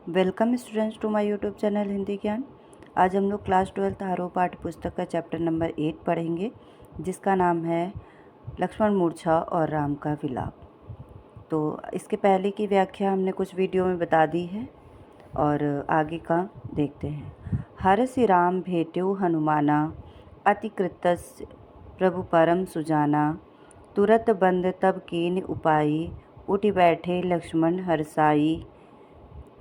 Welcome students to my YouTube channel Hindi Gyan. आज हम लोग क्लास 12 आरोह पाठ्य पुस्तक का चैप्टर नंबर 8 पढ़ेंगे, जिसका नाम है लक्ष्मण मूर्छा और राम का विलाप। तो इसके पहले की व्याख्या हमने कुछ वीडियो में बता दी है और आगे का देखते हैं। हरसि राम भेट्यो हनुमाना, अति कृतस्य प्रभु परम सुजाना। तुरत बंद तब कीन उपाई, उठ बैठे लक्ष्मण हरसाई।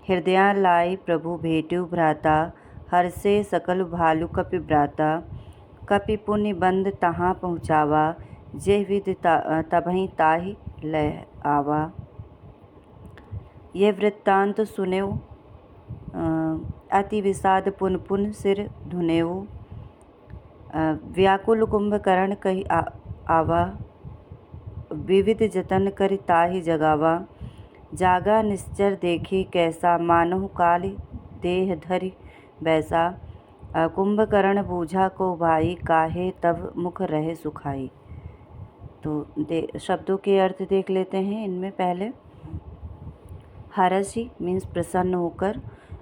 हृदय लाई प्रभु भेट्यु भ्राता, हर्षे सकल भालु कपि भ्राता। कपि पुण्य बंद तहाँ पहुँचावा, जे विधि तबहि ताहि लय आवा। यह वृत्तांत सुनेऊ अति विषाद पुन पुन सिर धुनेऊ। व्याकुल कुंभकर्ण कहि आवा, विविध जतन करि ताहि जगावा। जागा निश्चर देखी कैसा, मानहु काल देह धरि बैसा। कुंभकर्ण बूझा को भाई, काहे तब मुख रहे सुखाई। तो शब्दों के अर्थ देख लेते हैं इनमें। पहले हरषि मीन्स प्रसन्न होकर।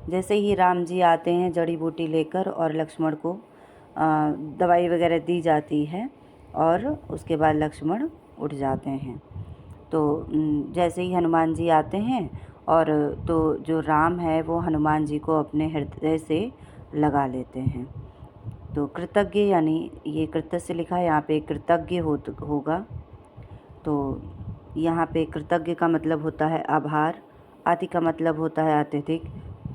जैसे ही राम जी आते हैं जड़ी बूटी लेकर और लक्ष्मण को दवाई वगैरह दी जाती है और उसके बाद लक्ष्मण उठ जाते हैं। तो जैसे ही हनुमान जी आते हैं और तो जो राम है वो हनुमान जी को अपने हृदय से लगा लेते हैं। तो कृतज्ञ यानी ये कृत से लिखा है, यहाँ पे कृतज्ञ होगा। तो यहाँ पे कृतज्ञ का मतलब होता है आभार। अति का मतलब होता है अत्यधिक।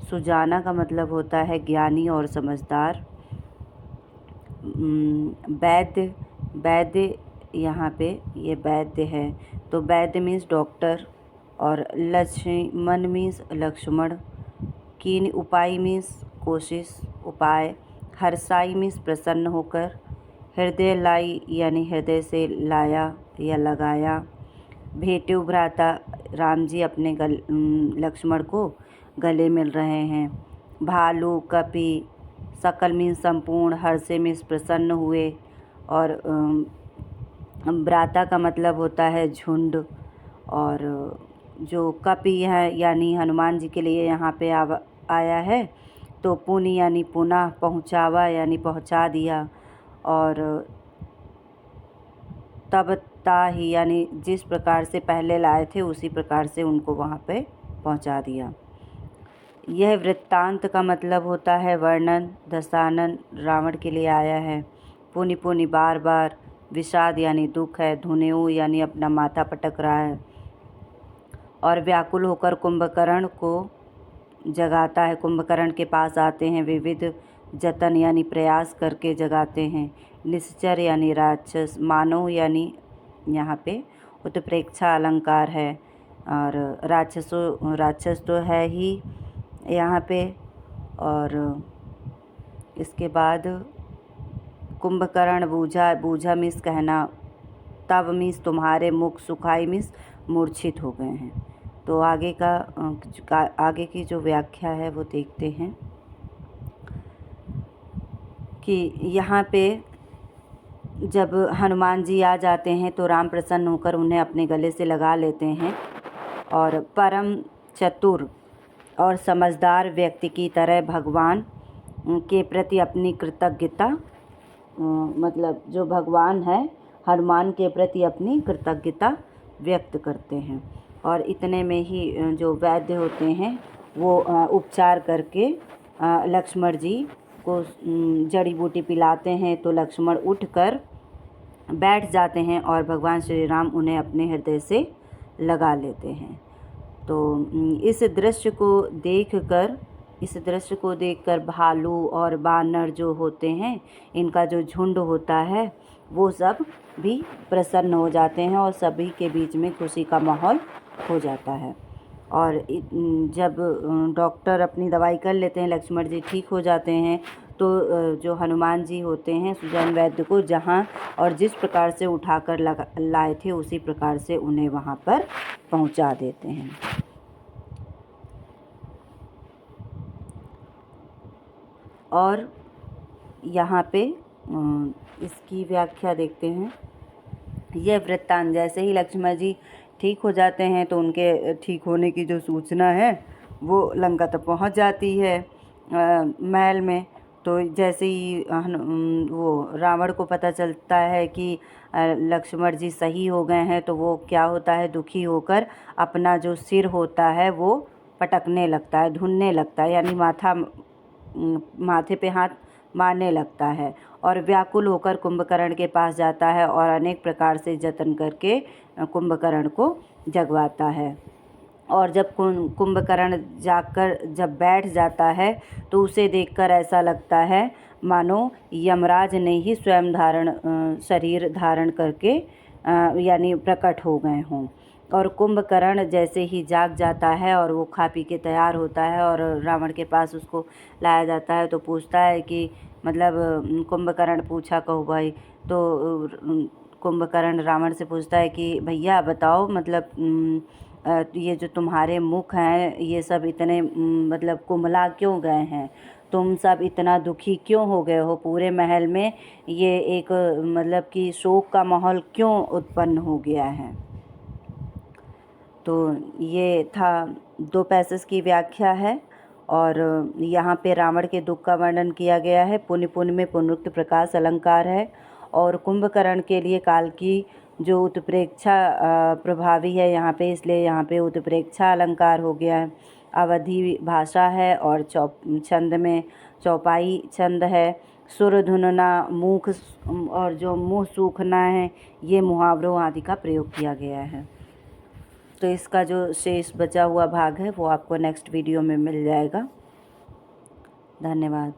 सुजाना का मतलब होता है ज्ञानी और समझदार। वैद्य, वैद्य यहाँ पे ये वैद्य है, तो वैद्य मीन्स डॉक्टर। और लक्ष्मण मीन्स लक्ष्मण। कीन उपाय मीन्स कोशिश, उपाय। हर्षाई मीन्स प्रसन्न होकर। हृदय लाई यानी हृदय से लाया या लगाया। भेट्यु भ्राता, राम जी अपने लक्ष्मण को गले मिल रहे हैं। भालू, कपि, सकल मीन्स संपूर्ण। हर्षे मीन्स प्रसन्न हुए। और भ्राता का मतलब होता है झुंड। और जो कपि है यानी हनुमान जी के लिए यहाँ पे आया है, तो पुण्य यानी पुनः, पहुँचावा यानी पहुँचा दिया। और तब ताहि यानी जिस प्रकार से पहले लाए थे उसी प्रकार से उनको वहाँ पे पहुँचा दिया। यह वृत्तांत का मतलब होता है वर्णन। दशानन रावण के लिए आया है। पुनि पुनि बार बार। विषाद यानी दुख है। धुनेऊ यानी अपना माथा पटक रहा है। और व्याकुल होकर कुंभकर्ण को जगाता है, कुंभकर्ण के पास आते हैं। विविध जतन यानी प्रयास करके जगाते हैं। निश्चर यानी राक्षस। मानव यानी यहाँ पे उत्प्रेक्षा अलंकार है। और राक्षस तो है ही यहाँ पे। और इसके बाद कुंभकर्ण बूझा, बूझा मीन्स कहना। तब मीन्स तुम्हारे, मुख। सुखाई मीन्स मूर्छित हो गए हैं। तो आगे की जो व्याख्या है वो देखते हैं कि यहाँ पे जब हनुमान जी आ जाते हैं तो राम प्रसन्न होकर उन्हें अपने गले से लगा लेते हैं। और परम चतुर और समझदार व्यक्ति की तरह भगवान के प्रति अपनी कृतज्ञता, मतलब जो भगवान है हनुमान के प्रति अपनी कृतज्ञता व्यक्त करते हैं। और इतने में ही जो वैद्य होते हैं वो उपचार करके लक्ष्मण जी को जड़ी बूटी पिलाते हैं। तो लक्ष्मण उठकर बैठ जाते हैं और भगवान श्री राम उन्हें अपने हृदय से लगा लेते हैं। तो इस दृश्य को देखकर भालू और बानर जो होते हैं, इनका जो झुंड होता है वो सब भी प्रसन्न हो जाते हैं और सभी के बीच में खुशी का माहौल हो जाता है। और जब डॉक्टर अपनी दवाई कर लेते हैं, लक्ष्मण जी ठीक हो जाते हैं, तो जो हनुमान जी होते हैं सुजान वैद्य को जहाँ और जिस प्रकार से उठाकर लाए थे उसी प्रकार से उन्हें वहाँ पर पहुँचा देते हैं। और यहाँ पे इसकी व्याख्या देखते हैं। यह वृत्तांत, जैसे ही लक्ष्मण जी ठीक हो जाते हैं तो उनके ठीक होने की जो सूचना है वो लंका तक पहुंच जाती है महल में। तो जैसे ही वो रावण को पता चलता है कि लक्ष्मण जी सही हो गए हैं, तो वो क्या होता है, दुखी होकर अपना जो सिर होता है वो पटकने लगता है, धुनने लगता है, यानी माथे पे हाथ मारने लगता है और व्याकुल होकर कुंभकर्ण के पास जाता है और अनेक प्रकार से जतन करके कुंभकर्ण को जगवाता है। और जब कुंभकर्ण जाकर जब बैठ जाता है तो उसे देखकर ऐसा लगता है मानो यमराज ने ही स्वयं शरीर धारण करके यानी प्रकट हो गए हों। और कुंभकर्ण जैसे ही जाग जाता है और वो खा पी के तैयार होता है और रावण के पास उसको लाया जाता है, तो पूछता है कि मतलब कुंभकर्ण पूछा कहो भाई, तो कुंभकर्ण रावण से पूछता है कि भैया बताओ, मतलब ये जो तुम्हारे मुख हैं ये सब इतने मतलब कुम्हला क्यों गए हैं, तुम सब इतना दुखी क्यों हो गए हो, पूरे महल में ये एक मतलब कि शोक का माहौल क्यों उत्पन्न हो गया है। तो ये था 2 पैसेज की व्याख्या है और यहाँ पे रावण के दुख का वर्णन किया गया है। पुण्य पुण्य में पुनरुक्त प्रकाश अलंकार है और कुंभकर्ण के लिए काल की जो उत्प्रेक्षा प्रभावी है यहाँ पे, इसलिए यहाँ पे उत्प्रेक्षा अलंकार हो गया है। अवधि भाषा है और छंद में चौपाई छंद है। सुर धुनना, मुख और जो मुँह सूखना है, ये मुहावरों आदि का प्रयोग किया गया है। तो इसका जो शेष बचा हुआ भाग है वो आपको नेक्स्ट वीडियो में मिल जाएगा। धन्यवाद।